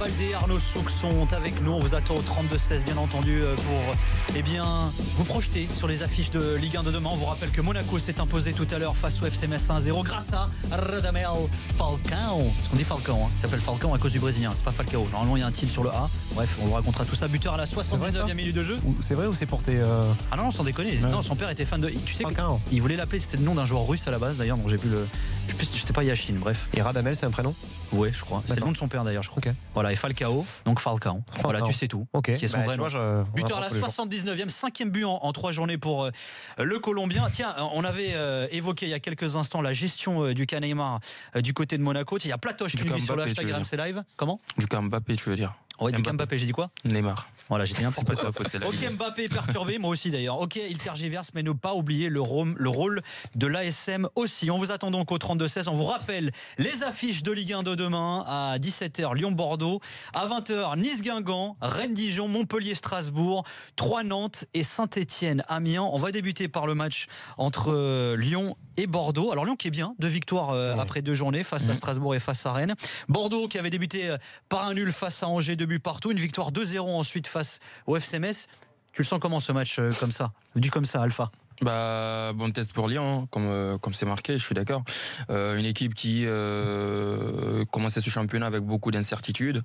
Baldé et Arnaud Souk sont avec nous. On vous attend au 32-16 bien entendu pour vous projeter sur les affiches de Ligue 1 de demain. On vous rappelle que Monaco s'est imposé tout à l'heure face au FC Metz 1-0 grâce à Radamel Falcao. Est-ce qu'on dit Falcao hein? Il s'appelle Falcao à cause du brésilien, c'est pas Falcao. Normalement il y a un til sur le A. Bref, on vous racontera tout ça. Buteur à la 79e minute de jeu. C'est vrai ou c'est porté Ah non, sans déconner. Ouais. Non, son père était fan de. Tu sais Falcao. Il voulait l'appeler, c'était le nom d'un joueur russe à la base d'ailleurs, donc j'ai pu le. C'était pas Yashin, bref. Et Radamel, c'est un prénom? Ouais, je crois. C'est le nom de son père d'ailleurs, je crois. Okay. Voilà, et Falcao, donc Falcao. Voilà, tu sais tout. Ok. Qui est son vrai nom. Buteur à la 79e, 5e but en 3 journées pour le Colombien. Tiens, on avait évoqué il y a quelques instants la gestion du cas Neymar du côté de Monaco. Il y a Platoche qui nous dit sur le hashtag RMC Live. Comment? Du cas Mbappé, tu veux dire? Ouais, du cas Mbappé, j'ai dit quoi? Neymar. Voilà, j'ai dit n'importe quoi. Ok, Mbappé est perturbé, moi aussi d'ailleurs. Ok, il tergiverse, mais ne pas oublier le rôle de l'ASM aussi. On vous attend donc au 32-16. On vous rappelle les affiches de Ligue 1 de demain à 17h, Lyon-Bordeaux. À 20h, Nice-Guingamp, Rennes-Dijon, Montpellier-Strasbourg, Troyes-Nantes et Saint-Étienne-Amiens. On va débuter par le match entre Lyon et Bordeaux. Alors Lyon qui est bien, 2 victoires après 2 journées face à Strasbourg et face à Rennes. Bordeaux qui avait débuté par un nul face à Angers, 2 buts partout. Une victoire 2-0 ensuite face au FC Metz. Tu le sens comment ce match comme ça? Vu comme ça, Alpha? Bon test pour Lyon, comme c'est marqué, je suis d'accord. Une équipe qui commençait ce championnat avec beaucoup d'incertitudes,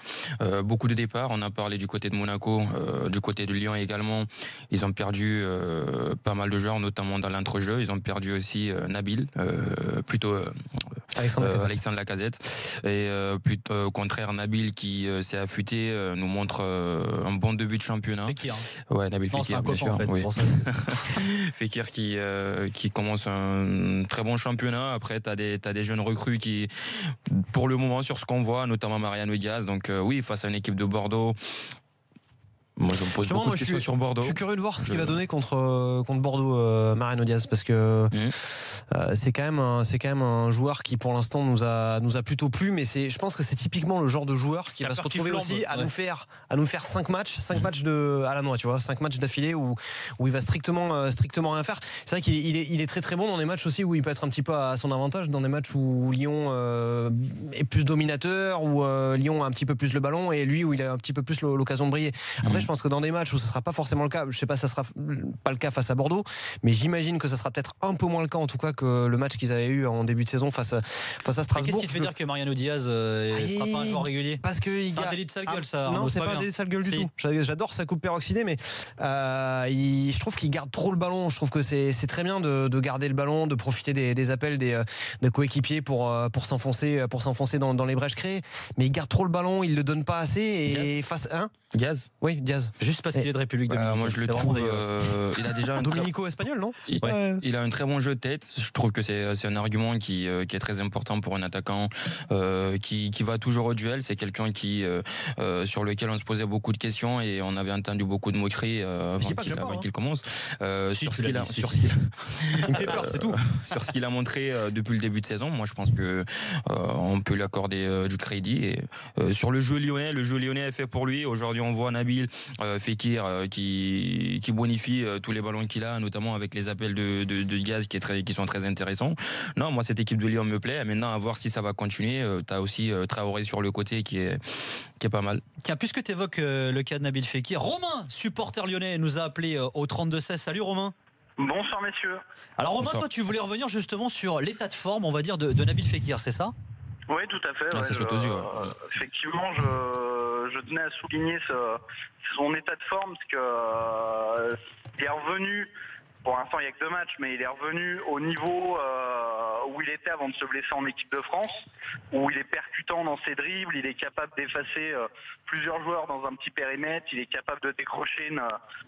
beaucoup de départs. On a parlé du côté de Monaco, du côté de Lyon également. Ils ont perdu pas mal de joueurs, notamment dans l'entrejeu. Ils ont perdu aussi Nabil, Alexandre Lacazette. Et plutôt au contraire, Nabil qui s'est affûté nous montre un bon début de championnat. Fekir. Ouais, Nabil Fekir, bien sûr. En fait, oui. Fekir qui commence un très bon championnat. Après, t'as des jeunes recrues qui, pour le moment, sur ce qu'on voit, notamment Mariano Diaz. Donc oui, face à une équipe de Bordeaux. Moi, je me pose beaucoup de questions sur Bordeaux. Je suis curieux de voir ce qu'il va donner contre Bordeaux, Mariano Diaz, parce que c'est quand même un joueur qui pour l'instant nous a plutôt plu, mais je pense que c'est typiquement le genre de joueur qui va se retrouver aussi à nous faire 5 matchs à la noix, tu vois, 5 matchs d'affilée où il va strictement rien faire. C'est vrai qu'il est très très bon dans des matchs aussi où il peut être un petit peu à son avantage, dans des matchs où Lyon est plus dominateur, où Lyon a un petit peu plus le ballon et lui où il a un petit peu plus l'occasion de briller. Après, je pense que dans des matchs où ce ne sera pas forcément le cas, je sais pas, ça sera pas le cas face à Bordeaux, mais j'imagine que ça sera peut-être un peu moins le cas en tout cas que le match qu'ils avaient eu en début de saison face à Strasbourg. Qu'est-ce qui te fait dire que Mariano Diaz ne sera pas un joueur régulier? Parce que c'est un délit de sale gueule, ça. Non, c'est pas un délit de sale gueule du tout. J'adore sa coupe peroxydée, mais je trouve qu'il garde trop le ballon. Je trouve que c'est très bien de garder le ballon, de profiter des appels des coéquipiers pour s'enfoncer dans les brèches créées, mais il garde trop le ballon, il le donne pas assez et face Diaz. Oui, Diaz. Juste parce qu'il est de République Dominicaine. Moi je le trouve. Il a déjà un dominico-espagnol, non? Il a un très bon jeu de tête. Je trouve que c'est un argument qui est très important pour un attaquant qui va toujours au duel. C'est quelqu'un sur lequel on se posait beaucoup de questions et on avait entendu beaucoup de moqueries avant qu'il commence. Sur ce qu'il a, il me fait peur, c'est tout. Sur ce qu'il a montré depuis le début de saison, moi je pense que on peut lui accorder du crédit. Et sur le jeu lyonnais est fait pour lui. Aujourd'hui, on voit Nabil Fekir qui bonifie tous les ballons qu'il a, notamment avec les appels de Diaz qui sont très intéressants. Non, moi cette équipe de Lyon me plaît. Maintenant, à voir si ça va continuer. Tu as aussi Traoré sur le côté qui est pas mal. Tiens, puisque tu évoques le cas de Nabil Fekir, Romain, supporter lyonnais, nous a appelé au 32-16. Salut Romain. Bonsoir messieurs. Alors Romain, toi tu voulais revenir justement sur l'état de forme, on va dire, de Nabil Fekir, c'est ça? Oui, tout à fait. C'est aux yeux. Effectivement, je tenais à souligner son état de forme, parce que il est revenu. Pour l'instant, il n'y a que 2 matchs, mais il est revenu au niveau où il était avant de se blesser en équipe de France, où il est percutant dans ses dribbles, il est capable d'effacer plusieurs joueurs dans un petit périmètre, il est capable de décrocher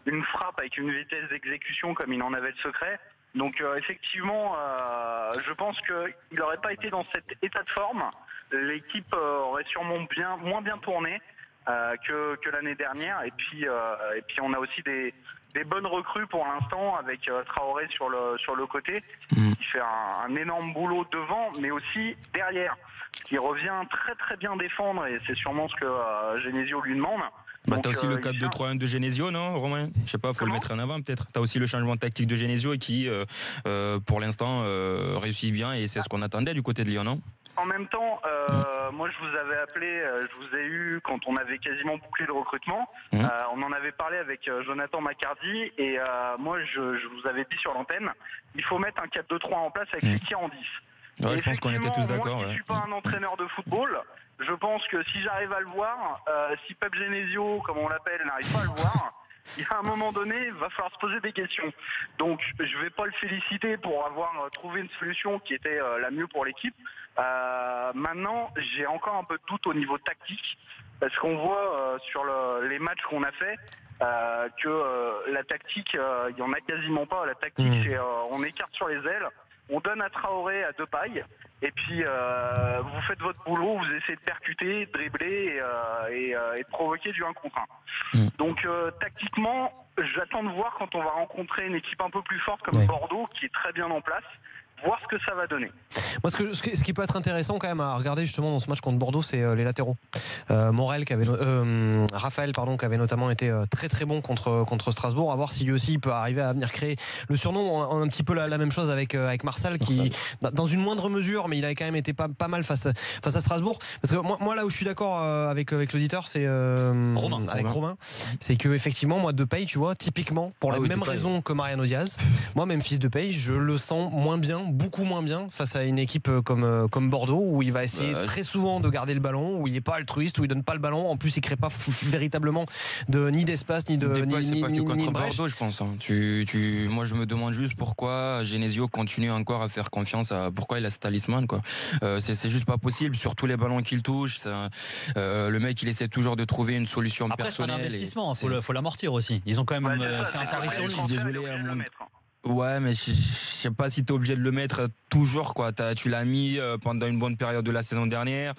une frappe avec une vitesse d'exécution comme il en avait le secret. Donc effectivement, je pense qu'il n'aurait pas été dans cet état de forme. L'équipe aurait sûrement moins bien tourné que l'année dernière. Et puis on a aussi des bonnes recrues pour l'instant avec Traoré sur le côté, qui fait un énorme boulot devant, mais aussi derrière, qui revient très très bien défendre, et c'est sûrement ce que Genesio lui demande. T'as aussi le 4-2-3-1 de Genesio, non, Romain? Je sais pas, faut le mettre en avant peut-être. T'as aussi le changement tactique de Genesio qui, pour l'instant, réussit bien, et c'est ce qu'on attendait du côté de Lyon, non? en même temps, moi je vous avais appelé, je vous ai eu quand on avait quasiment bouclé le recrutement. On en avait parlé avec Jonathan Macardy et moi je vous avais dit sur l'antenne, il faut mettre un 4-2-3 en place avec Fekir en 10. Ouais, je pense qu'on était tous d'accord. Moi qui ne suis pas un entraîneur de football, je pense que si j'arrive à le voir, si Pep Genesio, comme on l'appelle, n'arrive pas à le voir, il y a un moment donné, il va falloir se poser des questions. Donc je ne vais pas le féliciter pour avoir trouvé une solution qui était la mieux pour l'équipe. Maintenant, j'ai encore un peu de doute au niveau tactique, parce qu'on voit sur les matchs qu'on a fait que la tactique, il n'y en a quasiment pas. La tactique, c'est on écarte sur les ailes, on donne à Traoré, à Depay, et puis vous faites votre boulot, vous essayez de percuter, de dribbler et de provoquer du 1 contre 1. Donc tactiquement, j'attends de voir quand on va rencontrer une équipe un peu plus forte comme Bordeaux, qui est très bien en place, voir ce que ça va donner. Moi, ce qui peut être intéressant quand même à regarder justement dans ce match contre Bordeaux, c'est les latéraux. Raphaël, qui avait notamment été très très bon contre Strasbourg. À voir si lui aussi il peut arriver à venir créer le surnom. On a un petit peu la même chose avec Marsal, qui dans une moindre mesure, mais il avait quand même été pas mal face à Strasbourg. Parce que moi là où je suis d'accord avec l'auditeur, c'est Romain. C'est que effectivement, moi Depay, tu vois, typiquement pour la même raison que Mariano Diaz, moi Memphis Depay, je le sens beaucoup moins bien face à une équipe comme Bordeaux, où il va essayer très souvent de garder le ballon, où il n'est pas altruiste, où il donne pas le ballon. En plus, il crée pas véritablement ni d'espace ni de c'est pas que contre brèche. Bordeaux, je pense. Moi, je me demande juste pourquoi Genesio continue encore à faire confiance pourquoi il a ce talisman, quoi. C'est juste pas possible sur tous les ballons qu'il touche. Le mec, il essaie toujours de trouver une solution personnelle. Après, c'est un investissement. Faut l'amortir aussi. Ils ont quand même fait un pari sur lui. Je suis désolé. Ouais, mais je sais pas si t'es obligé de le mettre toujours, quoi. Tu l'as mis pendant une bonne période de la saison dernière.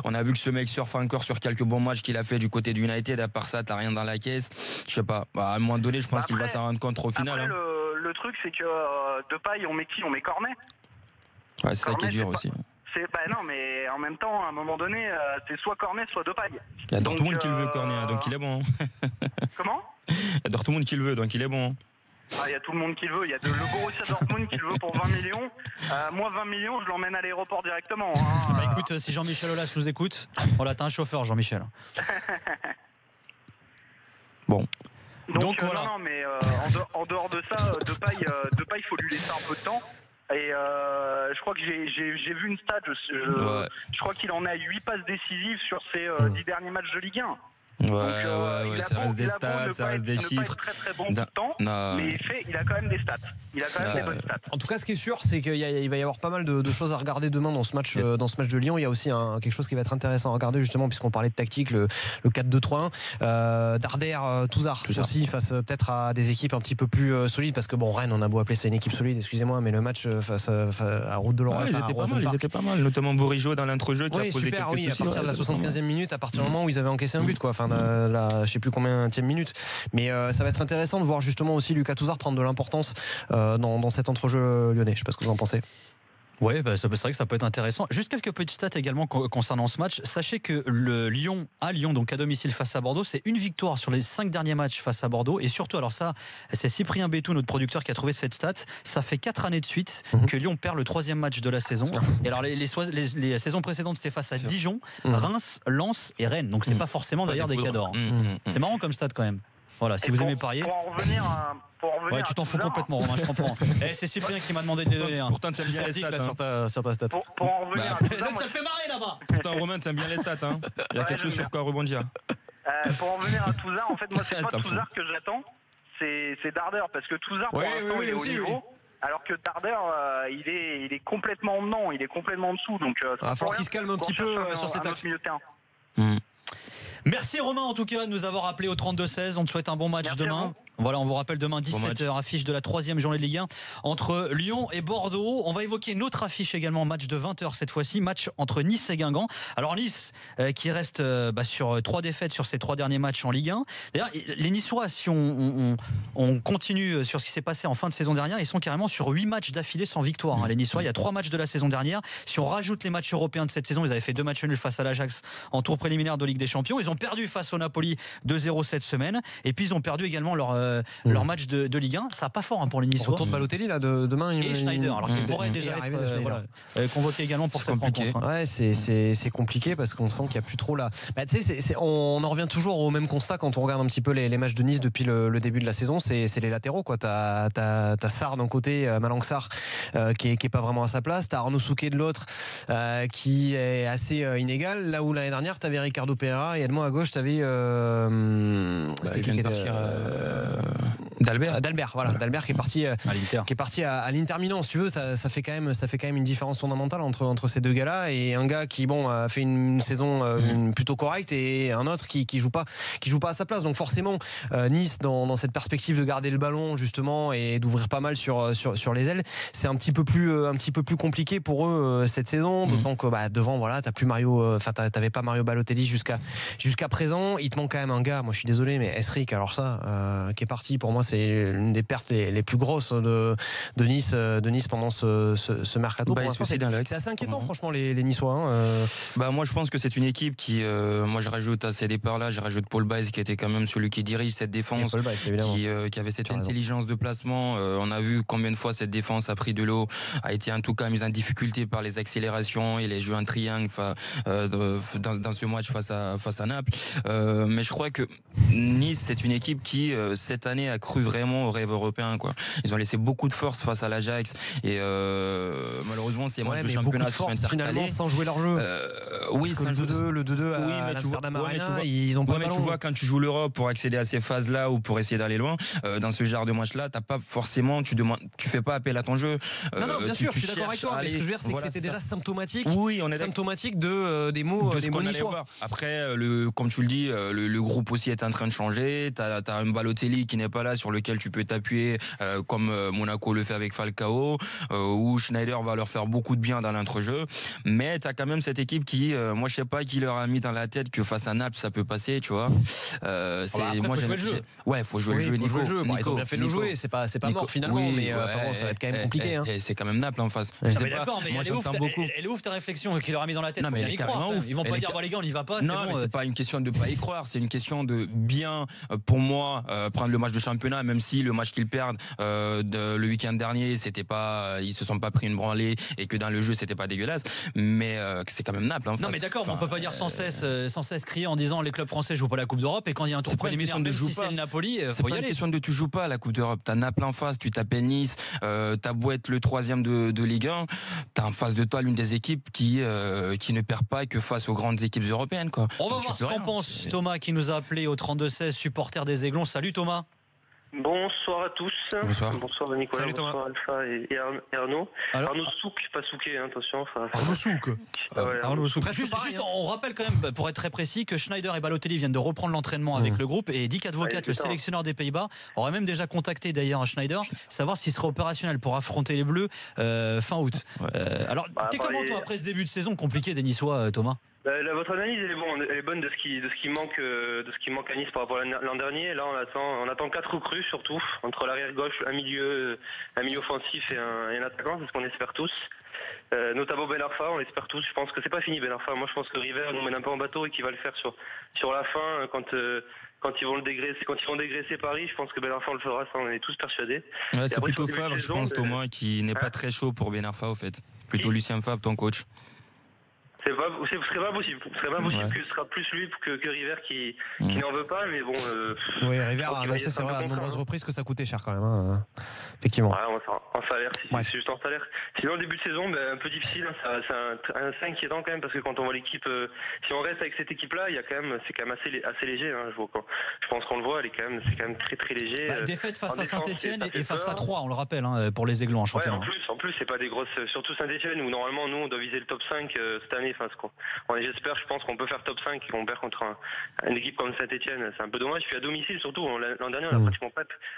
On a vu que ce mec surfe encore sur quelques bons matchs qu'il a fait du côté du United. À part ça, t'as rien dans la caisse. Je sais pas. À un moment donné, je pense qu'il va s'en rendre compte au final. Après, le truc, c'est que Depay, on met qui ? On met Cornet. Ouais, c'est ça qui est dur aussi. Non, mais en même temps, à un moment donné, c'est soit Cornet, soit Depay. Il y a Dortmund qui le veut, Cornet, donc il est bon. Comment ? Il y a Dortmund qui le veut, donc il est bon. Il y a tout le monde qui le veut. Il y a le Borussia Dortmund qui le veut pour 20 millions. Moi, 20 millions, je l'emmène à l'aéroport directement. Écoute, si Jean-Michel Aulas nous écoute, t'as un chauffeur, Jean-Michel. Bon. Donc voilà. Non, mais en dehors de ça, Depay, il faut lui laisser un peu de temps. Et je crois que j'ai vu une stat. Je crois qu'il en a 8 passes décisives sur ses 10 derniers matchs de Ligue 1. Ouais, ça reste des stats, ça reste des chiffres. Très très bon tout le temps, mais il a quand même des stats. Il a quand même des bonnes stats. En tout cas, ce qui est sûr, c'est qu'il va y avoir pas mal de choses à regarder demain dans ce match de Lyon. Il y a aussi quelque chose qui va être intéressant à regarder, justement, puisqu'on parlait de tactique, le 4-2-3-1. Darder, Touzard aussi, face peut-être à des équipes un petit peu plus solides, parce que Rennes, on a beau appeler ça une équipe solide, excusez-moi, mais le match face à Route de Lorraine, ils étaient pas mal, notamment Bourigeaud dans l'entrejeu qui a posé super, quelques soucis. à partir de la 75e minute, à partir du moment où ils avaient encaissé un but, quoi. Enfin, je sais plus combien de minute, mais ça va être intéressant de voir justement aussi Lucas Touzard prendre de l'importance dans cet entrejeu lyonnais. Je sais pas ce que vous en pensez. Oui, c'est vrai que ça peut être intéressant. Juste quelques petites stats également concernant ce match. Sachez que le Lyon, donc à domicile face à Bordeaux, c'est une victoire sur les 5 derniers matchs face à Bordeaux. Et surtout, alors ça, c'est Cyprien Bétou, notre producteur, qui a trouvé cette stat. Ça fait 4 années de suite que Lyon perd le 3e match de la saison. Et alors les saisons précédentes, c'était face à Dijon, Reims, Lens et Rennes. Donc c'est pas forcément d'ailleurs des cadors. C'est marrant comme stat quand même. Voilà, si vous aimez parier. Pour en revenir tu t'en fous complètement, Romain, je comprends. C'est Cyprien qui m'a demandé de les donner. Pourtant, t'aimes bien les stats sur ta stat. Pour en revenir à Touzard, ça le fait marrer là-bas. Pourtant, Romain, t'aimes bien les stats. Il y a quelque chose sur quoi rebondir. Pour en revenir à Touzard, en fait, moi, c'est pas Touzard que j'attends, c'est Darder, parce que Touzard, pour l'instant, il est au niveau. Alors que Darder, il est complètement dedans, il est complètement en dessous. Donc, il va falloir qu'il se calme un petit peu sur cet axe. milieu de terrain. Merci Romain en tout cas de nous avoir appelé au 32-16. On te souhaite un bon match demain. Voilà, on vous rappelle demain 17h, affiche de la 3e journée de Ligue 1 entre Lyon et Bordeaux. On va évoquer une autre affiche également, match de 20h cette fois-ci, match entre Nice et Guingamp. Alors Nice qui reste sur 3 défaites sur ces 3 derniers matchs en Ligue 1. D'ailleurs, les Niçois, si on continue sur ce qui s'est passé en fin de saison dernière, ils sont carrément sur 8 matchs d'affilée sans victoire. Les Niçois, il y a 3 matchs de la saison dernière. Si on rajoute les matchs européens de cette saison, ils avaient fait 2 matchs nuls face à l'Ajax en tour préliminaire de Ligue des Champions. Ils ont perdu face au Napoli 2-0 cette semaine. Et puis ils ont perdu également leur leur match de Ligue 1. Ça n'a pas fort pour les Niçois. Retour de Balotelli là demain. Et Schneider, alors qu'il pourrait déjà être convoqué également pour cette rencontre. Ouais, c'est compliqué parce qu'on sent qu'il n'y a plus trop là. Tu sais, on en revient toujours au même constat quand on regarde un petit peu les matchs de Nice depuis le début de la saison. C'est les latéraux, quoi. T'as Sarr d'un côté, Malang Sarr qui est pas vraiment à sa place. T'as Arnaud Souquet de l'autre qui est assez inégal. Là où l'année dernière t'avais Ricardo Pereira et aide-moi à gauche t'avais D'Albert, voilà, D'Albert qui est parti à l'Inter Milan. Si tu veux, ça fait quand même une différence fondamentale entre ces deux gars-là, et un gars qui a fait une saison plutôt correcte et un autre qui joue pas à sa place. Donc forcément, Nice dans cette perspective de garder le ballon justement et d'ouvrir pas mal sur les ailes, c'est un petit peu plus compliqué pour eux cette saison. D'autant que devant, voilà, t'avais pas Mario Balotelli jusqu'à présent. Il te manque quand même un gars. Moi, je suis désolé, mais Esric, alors ça, qui est parti, pour moi, c'est l'une des pertes les plus grosses de Nice pendant ce mercato. C'est assez inquiétant, franchement, les Niçois. Moi, je pense que c'est une équipe qui, moi, je rajoute à ces départs-là, je rajoute Paul Baez qui était quand même celui qui dirige cette défense, qui avait cette intelligence de placement. On a vu combien de fois cette défense a pris de l'eau, a été en tout cas mise en difficulté par les accélérations et les jeux en triangle dans ce match face à Naples. Mais je crois que Nice, c'est une équipe qui cette année a cru vraiment au rêve européen, quoi. Ils ont laissé beaucoup de force face à l'Ajax et malheureusement ces matchs de championnat sont intercalés sans jouer leur jeu. Oui, le 2-2 à l'Amsterdam Arena, ils ont pas mais tu vois, quand tu joues l'Europe pour accéder à ces phases-là ou pour essayer d'aller loin, dans ce genre de match-là, t'as pas forcément, tu fais pas appel à ton jeu. Non, bien sûr, je suis d'accord avec toi. Mais ce que je veux dire, c'est que c'était déjà symptomatique. Oui, on est symptomatique des mots niçois. Après, comme tu le dis, le groupe aussi est en train de changer. T'as un Balotelli qui n'est pas là, sur lequel tu peux t'appuyer, comme Monaco le fait avec Falcao, où Schneider va leur faire beaucoup de bien dans l'entrejeu. Mais t'as quand même cette équipe qui, moi je sais pas qui leur a mis dans la tête que face à Naples ça peut passer, tu vois. Moi, jouer le jeu. Ouais, faut jouer le jeu. Nico, ils ont bien fait de le jouer. C'est pas mort finalement, mais ça va être quand même compliqué. Et c'est quand même Naples en face. D'accord, mais elle est ouf ta réflexion qui leur a mis dans la tête. Faut bien y croire. Ils vont pas dire les gars, on y va pas. Non, mais c'est pas une question de pas y croire. C'est une question de bien, pour moi, prendre le match de championnat, même si le match qu'ils perdent le week-end dernier, c'était pas, ils se sont pas pris une branlée et que dans le jeu c'était pas dégueulasse. Mais c'est quand même Naples. Non, mais d'accord, on peut pas dire sans cesse crier en disant les clubs français jouent pas la Coupe d'Europe, et quand il y a un tour préliminaire, même si c'est le Napoli, c'est pas une question de tu joues pas à la Coupe d'Europe. T'as Naples en face, tu t'appelles Nice, t'as beau être le 3e de Ligue 1, t'as en face de toi l'une des équipes qui ne perd pas que face aux grandes équipes européennes, quoi. On va voir ce qu'en pense Thomas, qui nous a appelé au 32-16, supporter des Aiglons. Salut Thomas. Bonsoir à tous. Bonsoir Nicolas. Salut, bonsoir Alpha et Arnaud. Arnaud Souk, pas Souquet, attention. Arnaud Souk. Arnaud Souk. Juste, on rappelle quand même, pour être très précis, que Schneider et Balotelli viennent de reprendre l'entraînement avec le groupe, et Dick Advocat, le sélectionneur des Pays-Bas, aurait même déjà contacté d'ailleurs Schneider, savoir s'il serait opérationnel pour affronter les Bleus fin août. Alors, t'es comment toi après ce début de saison compliqué des Niçois, Thomas? Votre analyse elle est bonne de ce qui manque à Nice par rapport à l'an dernier. Là on attend 4 recrues surtout, entre l'arrière gauche, un milieu offensif et un attaquant, c'est ce qu'on espère tous. Notamment Ben Arfa, on l'espère tous. Je pense que c'est pas fini Ben Arfa. Moi je pense que River nous mène un peu en bateau et qu'il va le faire sur la fin quand ils vont dégraisser Paris. Je pense que Ben Arfa le fera, ça on est tous persuadés. Ouais, c'est plutôt Favre, je pense, Thomas, qui n'est pas très chaud pour Ben Arfa au fait. Plutôt Lucien Favre, ton coach. Ce serait pas possible. Que ce sera plus lui que River qui n'en veut pas, mais bon. Oui, River a annoncé, c'est vrai, à de nombreuses reprises que ça coûtait cher quand même. Effectivement. Ouais, en salaire, c'est juste en salaire. Sinon, le début de saison, un peu difficile. C'est assez inquiétant quand même, parce que quand on voit l'équipe, si on reste avec cette équipe-là, c'est quand même assez léger. Je pense qu'on le voit, c'est quand même très très léger. Défaite face à Saint-Etienne et face à Troyes, on le rappelle, pour les Aiglons en championnat. En plus, c'est pas des grosses. Surtout Saint-Etienne, où normalement nous on doit viser le top 5 cette année. Je pense qu'on peut faire top 5 et qu'on perd contre une équipe comme Saint-Etienne. C'est un peu dommage. Puis à domicile surtout, l'an dernier on a pratiquement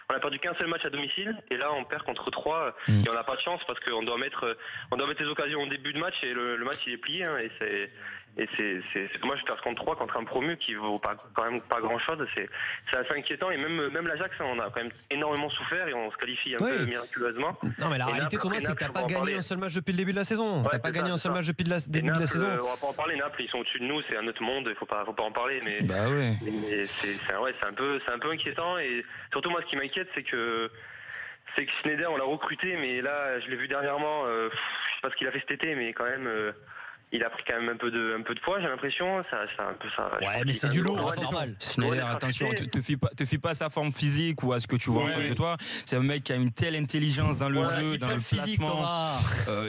on a perdu qu'un seul match à domicile, et là on perd contre 3 et on n'a pas de chance parce qu'on doit mettre les occasions au début de match et le match il est plié hein, et c'est dommage de perdre contre 3 contre un promu qui vaut quand même pas grand chose. C'est assez inquiétant et même l'Ajax, hein, on a quand même énormément souffert et on se qualifie un peu miraculeusement. Non mais la réalité Thomas, c'est que t'as pas gagné un seul match depuis le début de la saison. T'as pas gagné un seul match depuis le début de la saison. On va pas en parler. Naples, ils sont au-dessus de nous, c'est un autre monde. Il faut pas en parler. Mais c'est un peu inquiétant et surtout moi ce qui m'inquiète c'est que Sneijder on l'a recruté mais là je l'ai vu dernièrement. Je sais pas ce qu'il a fait cet été mais quand même. Il a pris quand même un peu de poids, j'ai l'impression. Ça un peu ça. Ouais, mais c'est du lourd, c'est normal. Sneijder, attention, te fie pas à sa forme physique ou à ce que tu vois en face de toi. C'est un mec qui a une telle intelligence dans le jeu, dans le placement.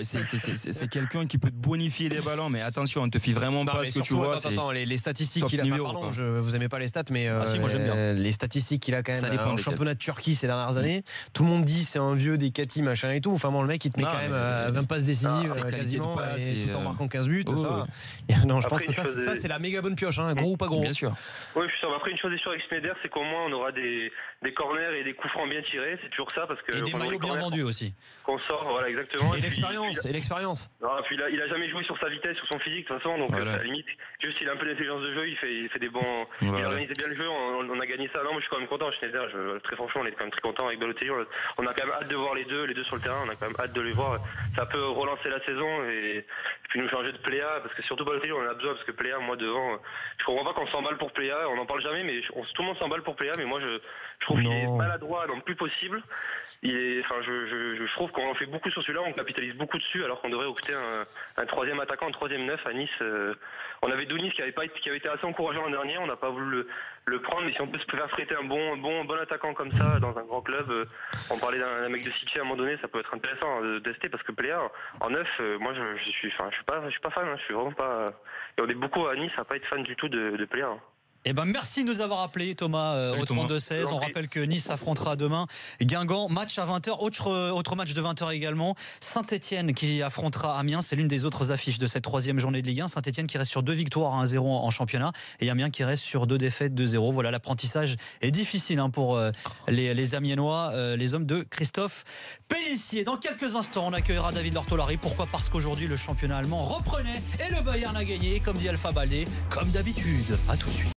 C'est quelqu'un qui peut te bonifier des ballons, mais attention, ne te fie vraiment pas à ce que tu vois. Attends, les statistiques qu'il a. Pardon, vous aimez pas les stats, mais moi j'aime bien. Les statistiques qu'il a quand même en championnat de Turquie ces dernières années. Tout le monde dit c'est un vieux des Kati machin et tout. Enfin bon, le mec il te met quand même 20 passes décisives quasiment, tout en marquant 15 buts. Ça. Non, je pense que ça c'est la méga bonne pioche, hein, gros ou pas gros. Bien sûr. Oui, je suis sûr. Après, une chose est sûre avec Sneijder, c'est qu'au moins on aura des corners et des coups francs bien tirés. C'est toujours ça parce que. Et des maillots bien vendus aussi. Qu'on sort, voilà exactement. Et l'expérience. Puis il a jamais joué sur sa vitesse, sur son physique de toute façon. Donc à la limite, juste il a un peu d'intelligence de jeu, il fait des bons. Il organise bien le jeu. On a gagné ça. Non, moi je suis quand même content. Sneijder, très franchement, on est quand même très content avec Balotelli. On a quand même hâte de voir les deux sur le terrain. On a quand même hâte de les voir. Ça peut relancer la saison et puis nous changer de Pléa parce que surtout Balotelli on en a besoin parce que Pléa moi devant je comprends pas qu'on s'emballe pour Pléa, on en parle jamais mais tout le monde s'emballe pour Pléa mais moi je trouve qu'il est maladroit dans le plus possible. Je trouve qu'on en fait beaucoup sur celui-là, on capitalise beaucoup dessus alors qu'on devrait recruter un troisième attaquant, un troisième neuf à Nice. On avait Dounis qui avait été assez encourageant l'an dernier, on n'a pas voulu le prendre, mais si on peut se faire prêter un bon attaquant comme ça dans un grand club, on parlait d'un mec de City à un moment donné, ça peut être intéressant de tester parce que Pléa en neuf, moi je suis pas fan, je suis vraiment pas. Et on est beaucoup à Nice à pas être fan du tout de Pléa. Eh ben merci de nous avoir appelé Thomas au 32-16. On rappelle que Nice affrontera demain Guingamp, match à 20h, autre match de 20h également. Saint-Etienne qui affrontera Amiens, c'est l'une des autres affiches de cette troisième journée de Ligue 1. Saint-Etienne qui reste sur 2 victoires à 1-0 en championnat et Amiens qui reste sur 2 défaites 2-0. Voilà, l'apprentissage est difficile pour les Amiénois, les hommes de Christophe Pélissier. Dans quelques instants, on accueillera David Lortolari. Pourquoi ? Parce qu'aujourd'hui le championnat allemand reprenait et le Bayern a gagné, comme dit Alpha Baldé, comme d'habitude. À tout de suite.